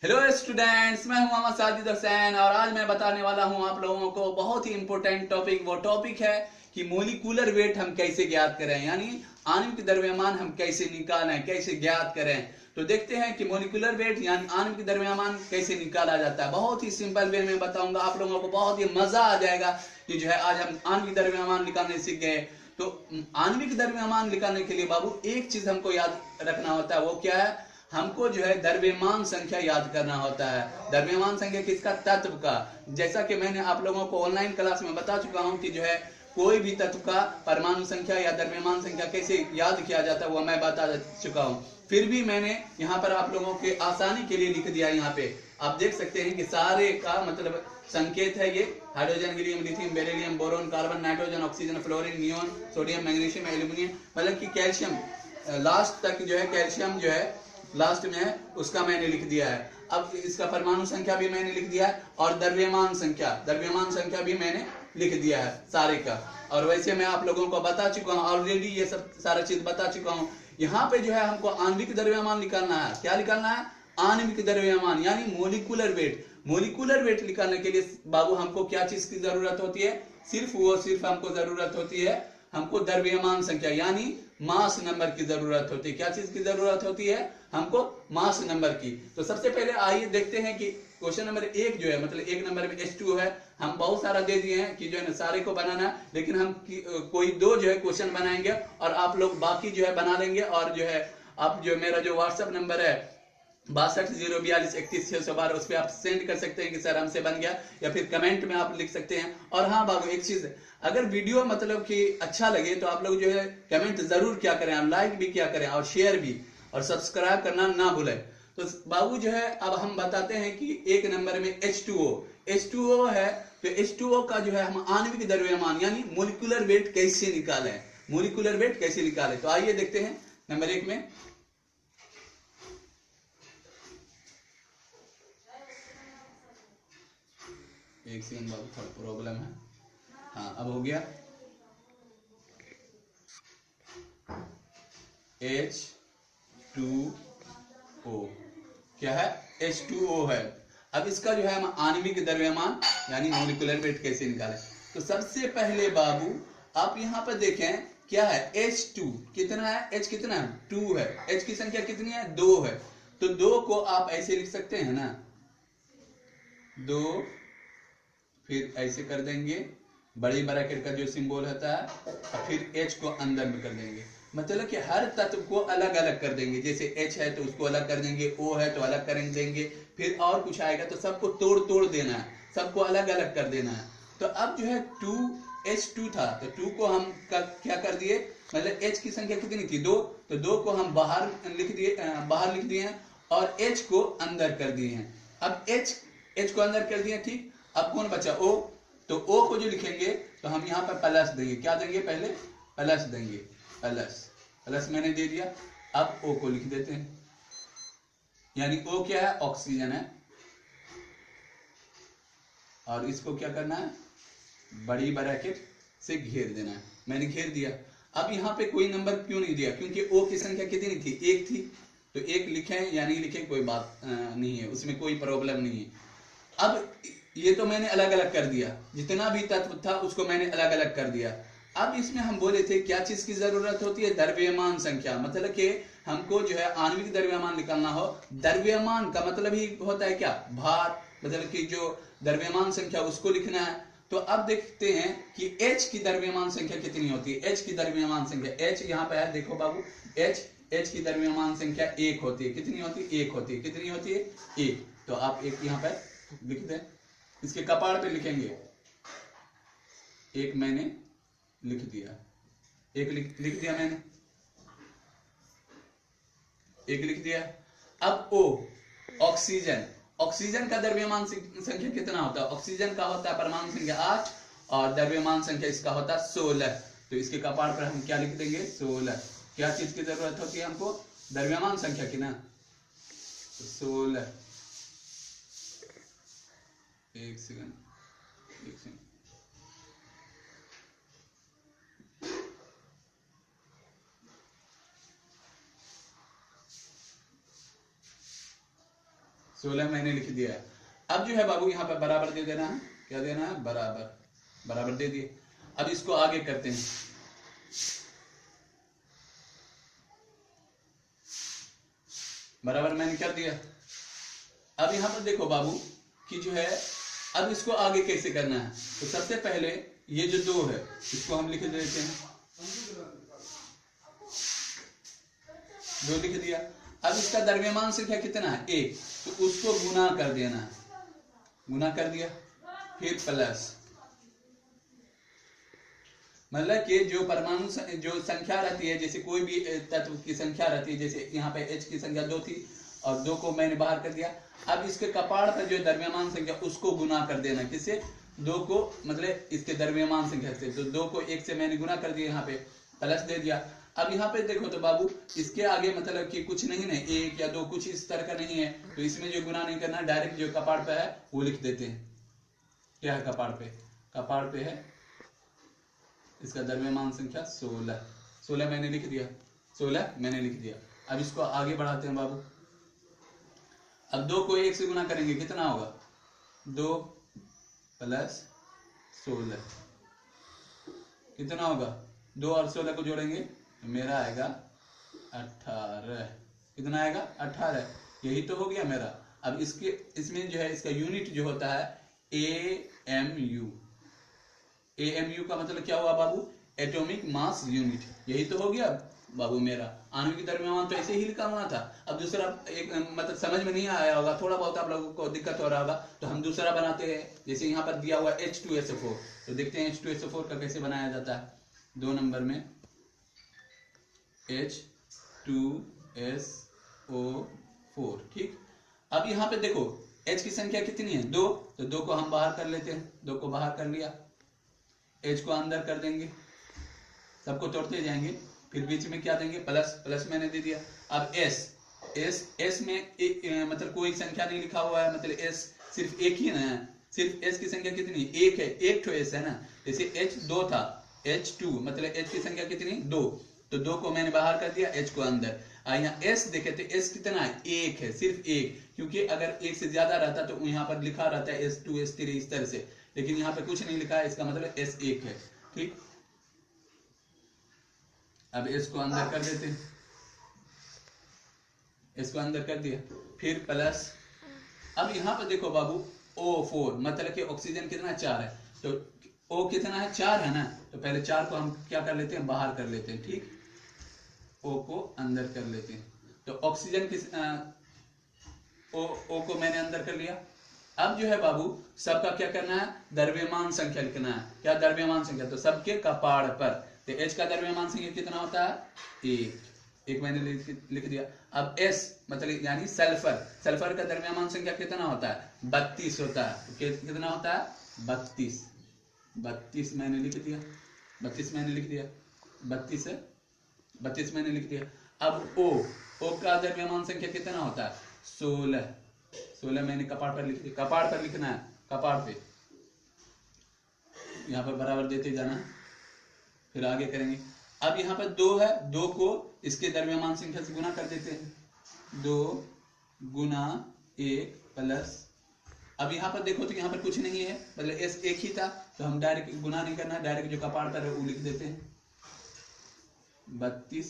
Hello students, मैं हूं मोहम्मद साजिद हुसैन और आज मैं बताने वाला हूं आप लोगों को बहुत ही इंपॉर्टेंट टॉपिक। वो टॉपिक है कि मोलिकुलर वेट हम कैसे ज्ञात करें, यानी आणविक द्रव्यमान हम कैसे निकालें, कैसे ज्ञात करें। तो देखते हैं कि मोलिकुलर वेट यानी आणविक द्रव्यमान कैसे निकाला जाता है। बहुत ही सिंपल वे में बताऊंगा, आप लोगों को बहुत ही मजा आ जाएगा कि जो है आज हम आणविक द्रव्यमान निकालने सीख गए। तो आणविक द्रव्यमान निकालने के लिए बाबू एक चीज हमको याद रखना होता है, वो क्या है? हमको जो है द्रव्यमान संख्या याद करना होता है। द्रव्यमान संख्या किसका? तत्व का। जैसा कि मैंने आप लोगों को ऑनलाइन क्लास में बता चुका हूं कि जो है कोई भी तत्व का परमाणु संख्या या द्रव्यमान संख्या कैसे याद किया जाता है वो मैं बता चुका हूं। फिर भी मैंने यहाँ पर आप लोगों के आसानी के लिए लिख दिया। यहाँ पे आप देख सकते हैं कि सारे का मतलब संकेत है ये। Hydrogen, helium, lithium, beryllium, boron, carbon, nitrogen, oxygen, fluorine, neon, sodium, magnesium, aluminium, मतलब कि कैल्शियम लास्ट तक जो है, कैल्शियम जो है लास्ट में है, उसका मैंने लिख दिया है। अब इसका परमाणु संख्या भी मैंने लिख दिया है और द्रव्यमान संख्या भी मैंने लिख दिया है सारे का। और वैसे मैं आप लोगों को बता चुका हूं ऑलरेडी, ये सब सारा चीज बता चुका हूं। यहाँ पे जो है हमको आणविक द्रव्यमान निकालना है। क्या निकालना है? आणविक द्रव्यमान यानी मोलिकुलर वेट। मोलिकुलर वेट निकालने के लिए बाबू हमको क्या चीज की जरूरत होती है? सिर्फ हमको जरूरत होती है, हमको द्रव्यमान संख्या यानी मास नंबर की जरूरत होती है। क्या चीज की जरूरत होती है? हमको मास नंबर की। तो सबसे पहले आइए देखते हैं कि क्वेश्चन नंबर 1 जो है, मतलब 1 नंबर में H2 है। हम बहुत सारा दे दिए हैं कि जो है ना सारे को बनाना है, लेकिन हम कोई दो जो है क्वेश्चन बनाएंगे और आप लोग बाकी जो है बना लेंगे। और जो है आप जो मेरा जो व्हाट्सएप नंबर है 62 042 31 612, उस पर आप सेंड कर सकते हैं कि सर हमसे बन गया, या फिर कमेंट में आप लिख सकते हैं। और हाँ बाबू एक चीज है, अगर वीडियो मतलब कि अच्छा लगे तो आप लोग जो है कमेंट जरूर क्या करें, आप लाइक भी क्या करें और शेयर भी और सब्सक्राइब करना ना भूलें। तो बाबू जो है अब हम बताते हैं कि 1 नंबर में H2O है। तो H2O का जो है हम आणविक द्रव्यमान यानी मोलिकुलर वेट कैसे निकालें, मोलिकुलर वेट कैसे निकालें। तो आइए देखते हैं नंबर 1 में। एक सेकंड बाबू, थोड़ा प्रॉब्लम है। हाँ अब हो गया। H2O क्या है? H2O है। अब इसका जो है हम आणविक द्रव्यमान यानी मोलिकुलर वेट कैसे निकालें। तो सबसे पहले बाबू आप यहां पर देखें क्या है? H2 कितना है? H कितना है? 2 है। H की संख्या कितनी है? 2 है। तो 2 को आप ऐसे लिख सकते हैं ना, 2 फिर ऐसे कर देंगे, बड़ी ब्रैकेट का जो सिंबल होता है, और फिर H को अंदर में कर देंगे। मतलब कि हर तत्व को अलग अलग कर देंगे। जैसे H है तो उसको अलग कर देंगे, O है तो अलग कर देंगे, फिर और कुछ आएगा तो सबको तोड़ तोड़ देना है, सबको अलग अलग कर देना है। तो अब जो है 2H2 था तो 2 को हम क्या कर दिए, मतलब H की संख्या कितनी थी? 2, तो 2 को हम बाहर लिख दिए हैं और H को अंदर कर दिए हैं। अब H को अंदर कर दिए, ठीक। अब कौन बचा? O। तो O को जो लिखेंगे तो हम यहाँ पर प्लस देंगे। क्या देंगे? पहले प्लस देंगे, प्लस मैंने दे दिया। अब O को लिख देते हैं, यानी O क्या है? ऑक्सीजन है। और इसको क्या करना है? बड़ी ब्रैकेट से घेर देना है। मैंने घेर दिया। अब यहाँ पे कोई नंबर क्यों नहीं दिया? क्योंकि O की संख्या कितनी थी? 1 थी। तो 1 लिखें या नहीं लिखें कोई बात नहीं है, उसमें कोई प्रॉब्लम नहीं है। अब ये तो मैंने अलग अलग कर दिया, जितना भी तत्व था उसको मैंने अलग अलग कर दिया। अब इसमें हम बोले थे क्या चीज की जरूरत होती है? द्रव्यमान संख्या। मतलब कि हमको जो है आणविक द्रव्यमान निकालना हो, द्रव्यमान का मतलब ही होता है क्या? भार। मतलब कि जो द्रव्यमान संख्या उसको लिखना है। तो अब देखते हैं कि H की द्रव्यमान संख्या कितनी होती है। H की द्रव्यमान संख्या, H यहाँ पे है, देखो बाबू, H की द्रव्यमान संख्या 1 होती है। कितनी होती है? 1 होती है। कितनी होती है? 1। तो आप एक यहाँ पे लिख दें, इसके कपाड़ पे लिखेंगे। 1 मैंने लिख दिया, 1 लिख दिया मैंने, 1 लिख दिया। अब O ऑक्सीजन का द्रव्यमान संख्या कितना होता है? ऑक्सीजन का होता है परमाणु संख्या 8 और द्रव्यमान संख्या इसका होता है 16। तो इसके कपाड़ पर हम क्या लिख देंगे? 16। क्या चीज की जरूरत होती है हमको? द्रव्यमान संख्या की ना, 16। एक सेकंड। 16 मैंने लिख दिया है। अब जो है बाबू यहाँ पे बराबर दे देना है, क्या देना है, बराबर, बराबर दे दिए। अब इसको आगे करते हैं, बराबर मैंने कर दिया। अब यहाँ पर देखो बाबू कि जो है अब इसको आगे कैसे करना है। तो सबसे पहले ये जो 2 है इसको हम लिख देते हैं, 2 लिख दिया। अब इसका द्रव्यमान संख्या कितना है, 1, तो उसको गुना कर देना है, गुना कर दिया, फिर प्लस, मतलब कि जो परमाणु जो संख्या रहती है, जैसे कोई भी तत्व की संख्या रहती है, जैसे यहाँ पे H की संख्या 2 थी और 2 को मैंने बाहर कर दिया। अब इसके कपाड़ पर जो द्रव्यमान संख्या उसको गुना कर देना, किससे, 2 को, मतलब इसके द्रव्यमान संख्या से। तो 2 को 1 से मैंने गुना कर दिया, यहाँ पे प्लस दे दिया। अब यहाँ पे देखो तो बाबू इसके आगे मतलब कि कुछ नहीं है, 1 या 2 कुछ इस तरह का नहीं है, तो इसमें जो गुना नहीं करना, डायरेक्ट जो कपाड़ पे है वो लिख देते हैं। क्या है कपाड़ पे, कपाड़ पे है इसका द्रव्यमान संख्या 16, 16 मैंने लिख दिया, 16 मैंने लिख दिया। अब इसको आगे बढ़ाते हैं बाबू। अब 2 को 1 से गुना करेंगे, कितना होगा, 2 प्लस 16, कितना होगा, 2 और 16 को जोड़ेंगे तो मेरा आएगा 18, कितना आएगा, 18, यही तो हो गया मेरा। अब इसमें जो है इसका यूनिट जो होता है AMU, AMU का मतलब क्या हुआ बाबू, एटॉमिक मास यूनिट, यही तो हो गया बाबू मेरा। आणविक द्रव्यमान तो ऐसे ही लिखा हुआ था। अब दूसरा एक मतलब समझ में नहीं आया होगा, थोड़ा बहुत आप लोगों को दिक्कत हो रहा होगा, तो हम दूसरा बनाते हैं। जैसे यहाँ पर दिया हुआ H2SO4, तो देखते हैं H2SO4 का कैसे बनाया जाता है। 2 नंबर में H2SO4, ठीक। अब यहाँ पे देखो H की संख्या कितनी है, 2, तो 2 को हम बाहर कर लेते हैं, 2 को बाहर कर लिया, H को अंदर कर देंगे, सबको तोड़ते जाएंगे, फिर बीच में क्या देंगे, प्लस, प्लस मैंने दे दिया। अब S में मतलब कोई संख्या नहीं लिखा हुआ है, मतलब S सिर्फ एक ही ना, सिर्फ S की संख्या कितनी, 1 है, 1 तो S है ना। जैसे H 2 था, H2 मतलब H की संख्या कितनी, 2, तो 2 को मैंने बाहर कर दिया, H को अंदर। यहाँ S देखे तो S कितना है, 1 है, सिर्फ 1, क्योंकि अगर 1 से ज्यादा रहता तो यहाँ पर लिखा रहता है S2 S3 इस तरह से, लेकिन यहाँ पे कुछ नहीं लिखा है, इसका मतलब S1 है, ठीक। अब S को अंदर कर देते हैं, S को अंदर कर दिया, फिर प्लस। अब यहाँ पर देखो बाबू O4 मतलब कि ऑक्सीजन कितना, 4 है, तो O कितना है, 4 है ना, तो पहले 4 को हम क्या कर लेते हैं, बाहर कर लेते हैं, ठीक। O को अंदर कर लेते हैं, तो ऑक्सीजन किस O को मैंने अंदर कर लिया। अब जो है बाबू सबका क्या करना है, द्रव्यमान संख्या लिखना है। क्या द्रव्यमान संख्या, तो सबके कपाड़ पर, तो H का द्रव्यमान संख्या कितना होता है, 1 मैंने लिख दिया। अब S मतलब यानी सल्फर, सल्फर का द्रव्यमान संख्या कितना होता है, 32 होता है, तो कितना होता है, 32 मैंने लिख दिया, 32 मैंने लिख दिया, 32 मैंने लिख दिया। अब O का द्रव्यमान संख्या कितना होता है, 16 मैंने कपाड़ पर लिख दिया, कपाड़ पर लिखना है, कपाड़ पे, यहाँ पर बराबर देते जाना, फिर आगे करेंगे। अब यहाँ पर 2 है, 2 को इसके द्रव्यमान संख्या से गुना कर देते हैं, 2 गुना 1 प्लस। अब यहाँ पर देखो तो यहाँ पर कुछ नहीं है, मतलब S 1 ही था, तो हम डायरेक्ट गुना नहीं करना, डायरेक्ट जो कपाड़ पर है वो लिख देते हैं, 32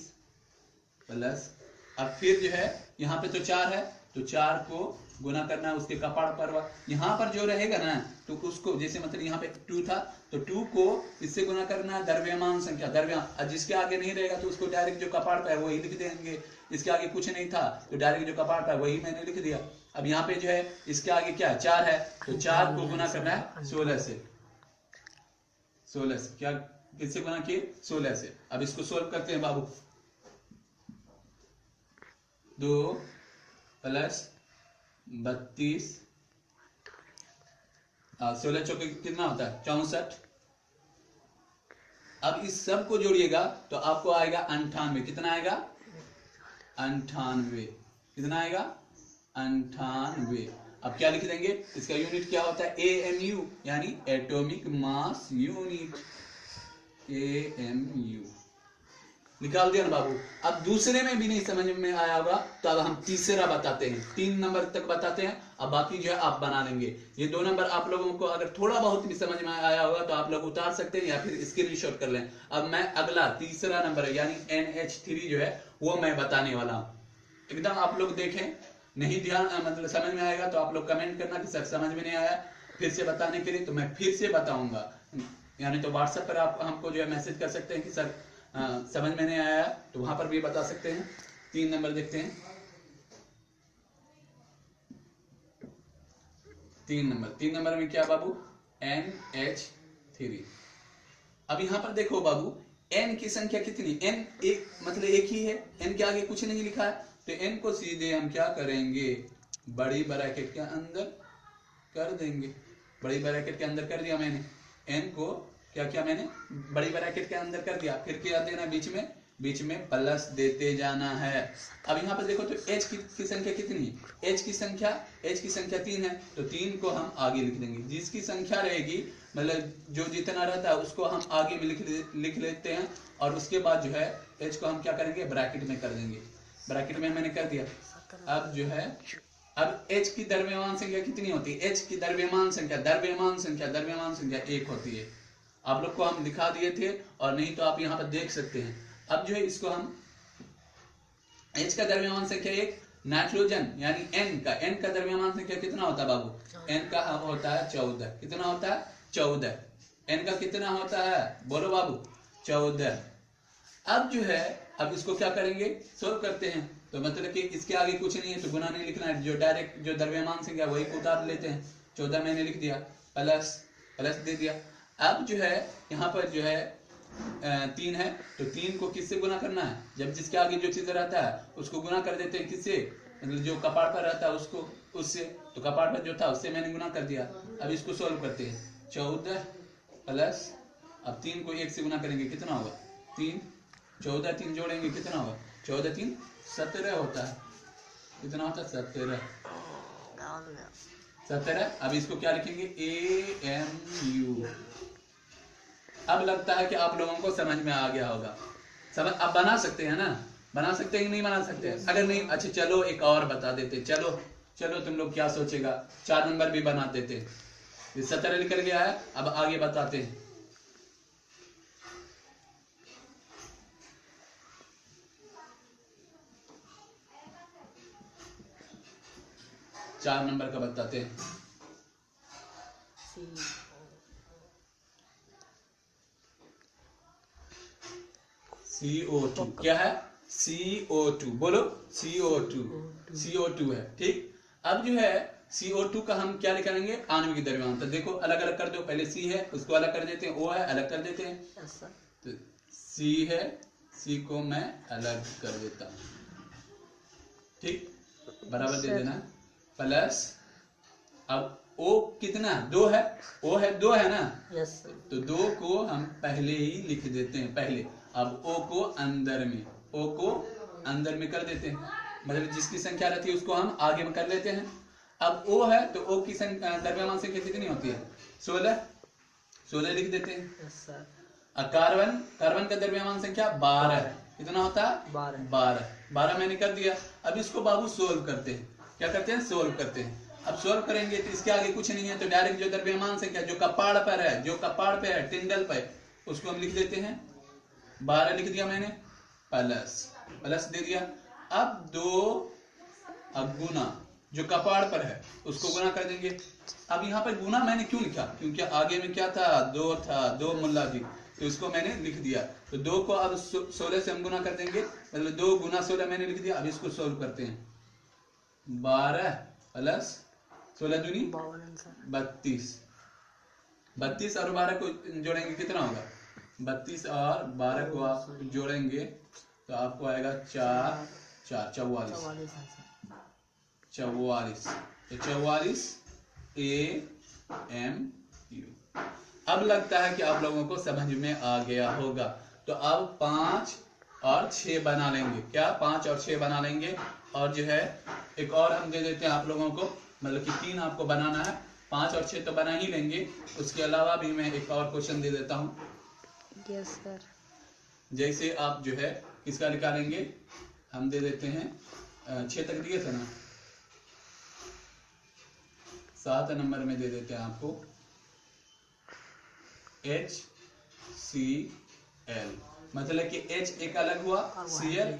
प्लस। अब फिर जो है यहाँ पे तो 4 है, तो 4 को गुना करना है उसके कपाड़ पर, यहाँ पर जो रहेगा ना तो उसको, जैसे मतलब यहाँ पे 2 था, तो 2 को इससे गुना करना है द्रव्यमान संख्या, द्रव्यमान, जिसके आगे नहीं रहेगा तो उसको डायरेक्ट जो कपाड़ पर है वही लिख देंगे। इसके आगे कुछ नहीं था तो डायरेक्ट जो कपाड़ पर वही मैंने लिख दिया। अब यहाँ पे जो है इसके आगे क्या है, 4 है, तो 4 को गुना करना है 16 से, 16 से, क्या किससे गुना किए, 16 से। अब इसको सोल्व करते हैं बाबू, 2 प्लस 32, 16 चौके कितना होता है, 64। अब इस सब को जोड़िएगा तो आपको आएगा 98, कितना आएगा, 98, कितना आएगा, 98। अब क्या लिख देंगे, इसका यूनिट क्या होता है, AMU यानी एटॉमिक मास यूनिट, AMU निकाल दिया ना बाबू। अब दूसरे में भी नहीं समझ में आया होगा तो अब हम तीसरा बताते हैं, 3 नंबर तक बताते हैं, अब बाकी जो है आप बना लेंगे। ये 2 नंबर आप लोगों को अगर थोड़ा बहुत भी समझ में आया होगा तो आप लोग उतार सकते हैं या फिर स्क्रीनशॉट कर लें। अब मैं अगला तीसरा नंबर यानी NH3 जो है वो मैं बताने वाला हूं। एकदम आप लोग देखें, नहीं ध्यान मतलब समझ में आएगा तो आप लोग कमेंट करना कि सर समझ में नहीं आया, फिर से बताने के लिए तो मैं फिर से बताऊंगा। यानी तो व्हाट्सएप पर आप हमको जो है मैसेज कर सकते हैं कि सर समझ में नहीं आया, तो वहां पर भी बता सकते हैं। 3 नंबर देखते हैं, 3 नंबर में क्या बाबू, NH3। अब यहां पर देखो बाबू n की संख्या कितनी, n एक मतलब एक ही है, n के आगे कुछ नहीं लिखा है, तो n को सीधे हम क्या करेंगे, बड़ी ब्रैकेट के अंदर कर देंगे। बड़ी ब्रैकेट के अंदर कर दिया मैंने, n को क्या किया मैंने, बड़ी ब्रैकेट के अंदर कर दिया, फिर क्या देना बीच में प्लस देते जाना है। अब यहाँ पर देखो तो h की संख्या कितनी है, h की संख्या 3 है, तो 3 को हम आगे लिख देंगे। जिसकी संख्या रहेगी मतलब जो जितना रहता है उसको हम आगे में लिख लेते हैं, और उसके बाद जो है h को हम क्या करेंगे, ब्रैकेट में कर देंगे। ब्रैकेट में मैंने कर दिया। अब जो है अब h की द्रव्यमान संख्या कितनी होती है, h की द्रव्यमान संख्या 1 होती है। आप लोग को हम दिखा दिए थे, और नहीं तो आप यहाँ पर देख सकते हैं। अब जो है इसको हम H का द्रव्यमान संख्या 1, नाइट्रोजन यानी N का द्रव्यमान संख्या कितना होता है बाबू, N का होता है 14। कितना होता है, 14। N का कितना होता है, बोलो बाबू, 14। अब जो है अब इसको क्या करेंगे, सोल्व करते हैं। तो मतलब कि इसके आगे कुछ नहीं है तो गुना नहीं लिखना है, जो डायरेक्ट जो द्रव्यमान संख्या वही को उतार लेते हैं। 14 मैंने लिख दिया, प्लस दे दिया। अब जो है यहाँ पर जो है 3 है, तो 3 को किससे गुना करना है, जब जिसके आगे जो चीज रहता है उसको गुना कर देते हैं। किससे, मतलब जो कपाड़ पर रहता है उसको, उससे, तो कपाड़ पर जो था उससे मैंने गुना कर दिया। अब इसको सोल्व करते हैं, 14 प्लस, अब 3 को 1 से गुना करेंगे कितना होगा, 3, 14 3 जोड़ेंगे कितना होगा, 14 3 17 होता है। कितना होता है, 17। अब इसको क्या लिखेंगे, AMU। अब लगता है कि आप लोगों को समझ में आ गया होगा। समझ अब बना सकते हैं ना, बना सकते हैं कि नहीं बना सकते हैं? अगर नहीं, अच्छा चलो एक और बता देते, चलो तुम लोग क्या सोचेगा, 4 नंबर भी बना देते। 17 निकल गया है, अब आगे बताते हैं। चार नंबर का बताते हैं, CO2। क्या है, CO2, बोलो, CO2 है, ठीक। अब जो है CO2 का हम क्या निकालेंगे, आणविक द्रव्यमान। तो देखो अलग अलग कर दो, पहले C है उसको अलग कर देते हैं, O है अलग कर देते हैं। तो C है, C को मैं अलग कर देता हूं, ठीक, बराबर दे देना, प्लस, अब O कितना, 2 है, O है 2 है ना, तो 2 को हम पहले ही लिख देते हैं, पहले। अब O को अंदर में कर देते हैं, मतलब जिसकी संख्या रहती है उसको हम आगे में कर लेते हैं। अब O है तो O की द्रव्यमान संख्या कितनी होती है, 16 लिख देते हैं। अब कार्बन का द्रव्यमान संख्या 12, कितना होता है, 12 मैंने कर दिया। अब इसको बाबू सोल्व करते हैं, क्या करते हैं, सोल्व करते हैं। अब सोल्व करेंगे तो इसके आगे कुछ नहीं है, तो डायरेक्ट जो द्रव्यमान संख्या जो कपाड़ पे है टिंडल पे, उसको हम लिख देते हैं, 12 लिख दिया मैंने, प्लस दे दिया। अब 2 अब गुना जो कपाड़ पर है उसको गुना कर देंगे। अब यहाँ पर गुना मैंने क्यों लिखा, क्योंकि आगे में क्या था, 2 मुल्ला जी, तो इसको मैंने लिख दिया। तो 2 को अब 16 से हम गुना कर देंगे, मतलब 2 गुना 16 मैंने लिख दिया। अब इसको सोल्व करते हैं, 12 प्लस 16 दूनी 32 और 12 को जोड़ेंगे कितना होगा, 32 और 12 को आप जोड़ेंगे तो आपको आएगा 4 44। तो 44 AMU। अब लगता है कि आप लोगों को समझ में आ गया होगा। तो अब 5 और 6 बना लेंगे, क्या 5 और 6 बना लेंगे। और जो है एक और हम दे देते हैं आप लोगों को, मतलब कि 3 आपको बनाना है, 5 और 6 तो बना ही लेंगे। उसके अलावा भी मैं एक और क्वेश्चन दे देता हूँ। Yes sir. जैसे आप जो है किसका निकालेंगे, हम दे देते हैं 6 तक दिए थे ना, 7 नंबर में दे देते हैं आपको HCl, मतलब कि H एक अलग हुआ, Cl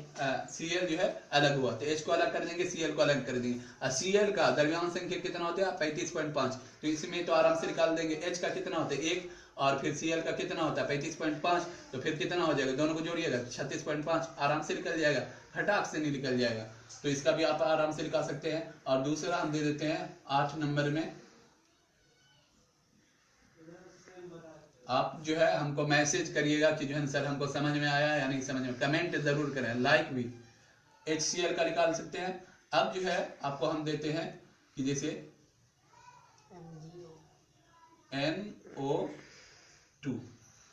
जो है अलग हुआ, तो H को अलग कर देंगे, Cl को अलग कर देंगे। और Cl का द्रव्यमान संख्या कितना होता है 35.5, तो इसमें तो आराम से निकाल देंगे। H का कितना होता है 1 और फिर Cl का कितना होता है 35.5, तो फिर कितना हो जाएगा, दोनों को जोड़िएगा 36.5, आराम से निकल जाएगा, फटाक से नहीं निकल जाएगा। तो इसका भी आप आराम से निकाल सकते हैं। और दूसरा हम दे देते हैं 8 नंबर में, आप जो है हमको मैसेज करिएगा कि जो है सर हमको समझ में आया या नहीं समझ में, कमेंट जरूर करें, लाइक भी। HCl का निकाल सकते हैं। अब जो है आपको हम देते हैं कि जैसे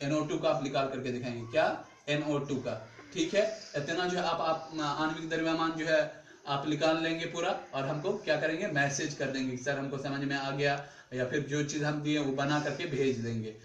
NO2 का आप निकाल करके दिखाएंगे, क्या NO2 का, ठीक है। इतना जो है आप आणविक द्रव्यमान जो है आप निकाल लेंगे पूरा, और हमको क्या करेंगे मैसेज कर देंगे कि सर हमको समझ में आ गया, या फिर जो चीज हम दिए वो बना करके भेज देंगे।